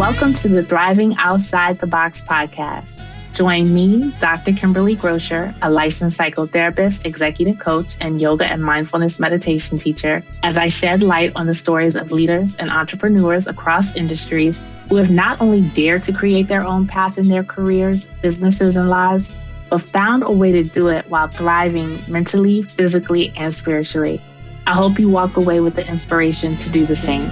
Welcome to the Thriving Outside the Box podcast. Join me, Dr. Kimberly Grocher, a licensed psychotherapist, executive coach, and yoga and mindfulness meditation teacher, as I shed light on the stories of leaders and entrepreneurs across industries who have not only dared to create their own path in their careers, businesses, and lives, but found a way to do it while thriving mentally, physically, and spiritually. I hope you walk away with the inspiration to do the same.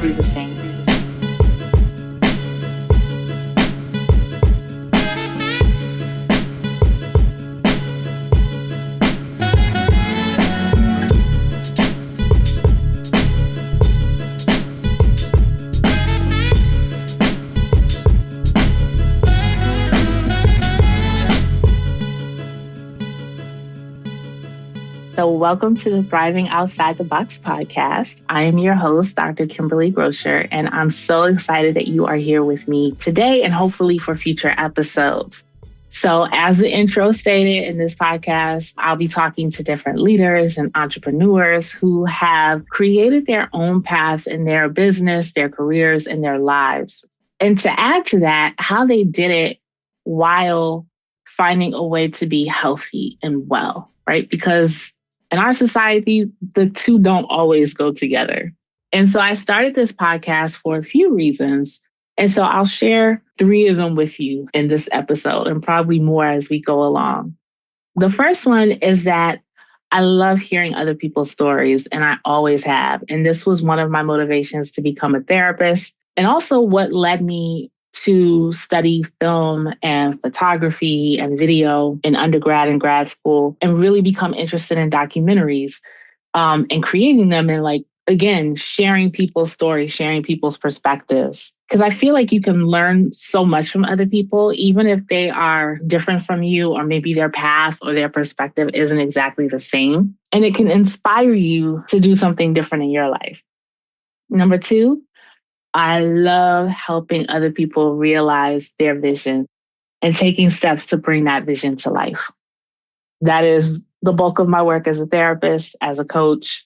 So welcome to the Thriving Outside the Box podcast. I am your host, Dr. Kimberly Grocher, and I'm so excited that you are here with me today and hopefully for future episodes. So as the intro stated in this podcast, I'll be talking to different leaders and entrepreneurs who have created their own path in their business, their careers, and their lives. And to add to that, how they did it while finding a way to be healthy and well, right? Because in our society, the two don't always go together. And so I started this podcast for a few reasons. And so I'll share 3 of them with you in this episode and probably more as we go along. The first one is that I love hearing other people's stories, and I always have. And this was one of my motivations to become a therapist, and also what led me to study film and photography and video in undergrad and grad school, and really become interested in documentaries and creating them, and again, sharing people's stories, sharing people's perspectives. Because I feel like you can learn so much from other people, even if they are different from you, or maybe their path or their perspective isn't exactly the same. And it can inspire you to do something different in your life. Number 2, I love helping other people realize their vision and taking steps to bring that vision to life. That is the bulk of my work as a therapist, as a coach.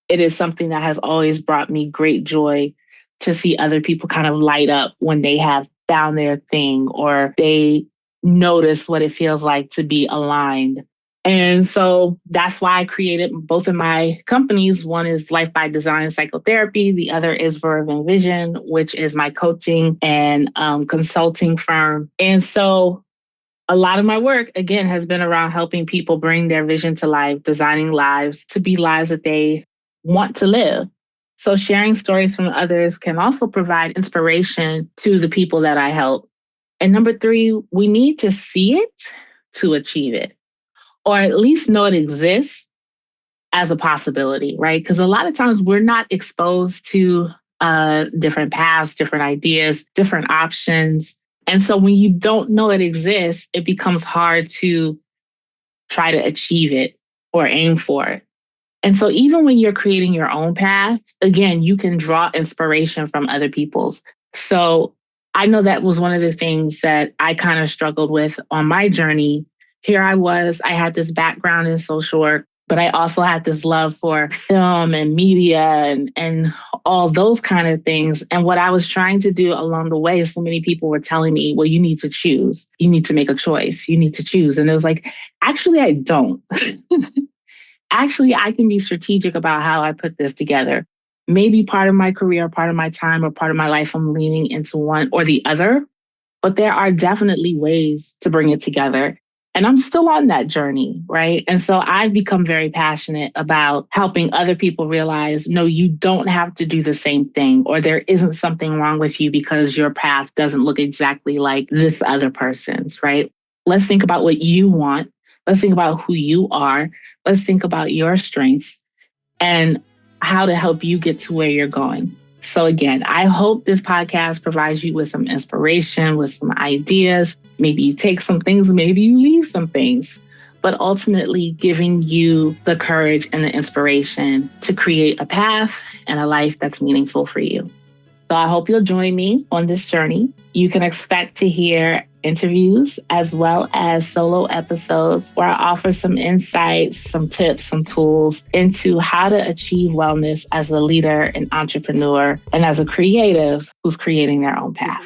It is something that has always brought me great joy to see other people kind of light up when they have found their thing, or they notice what it feels like to be aligned. And so that's why I created both of my companies. One is Life by Design Psychotherapy. The other is Verve and Vision, which is my coaching and consulting firm. And so a lot of my work, again, has been around helping people bring their vision to life, designing lives to be lives that they want to live. So sharing stories from others can also provide inspiration to the people that I help. And number 3, we need to see it to achieve it, or at least know it exists as a possibility, right? Because a lot of times we're not exposed to different paths, different ideas, different options. And so when you don't know it exists, it becomes hard to try to achieve it or aim for it. And so even when you're creating your own path, again, you can draw inspiration from other people's. So I know that was one of the things that I kind of struggled with on my journey. Here I had this background in social work, but I also had this love for film and media and all those kind of things. And what I was trying to do along the way, so many people were telling me, well, you need to choose. You need to make a choice. You need to choose. And it was like, actually, I don't. Actually, I can be strategic about how I put this together. Maybe part of my career, part of my time, or part of my life, I'm leaning into one or the other. But there are definitely ways to bring it together. And I'm still on that journey, right? And so I've become very passionate about helping other people realize, no, you don't have to do the same thing, or there isn't something wrong with you because your path doesn't look exactly like this other person's, right? Let's think about what you want. Let's think about who you are. Let's think about your strengths and how to help you get to where you're going. So again, I hope this podcast provides you with some inspiration, with some ideas. Maybe you take some things, maybe you leave some things, but ultimately giving you the courage and the inspiration to create a path and a life that's meaningful for you. So I hope you'll join me on this journey. You can expect to hear interviews as well as solo episodes where I offer some insights, some tips, some tools into how to achieve wellness as a leader, an entrepreneur, and as a creative who's creating their own path.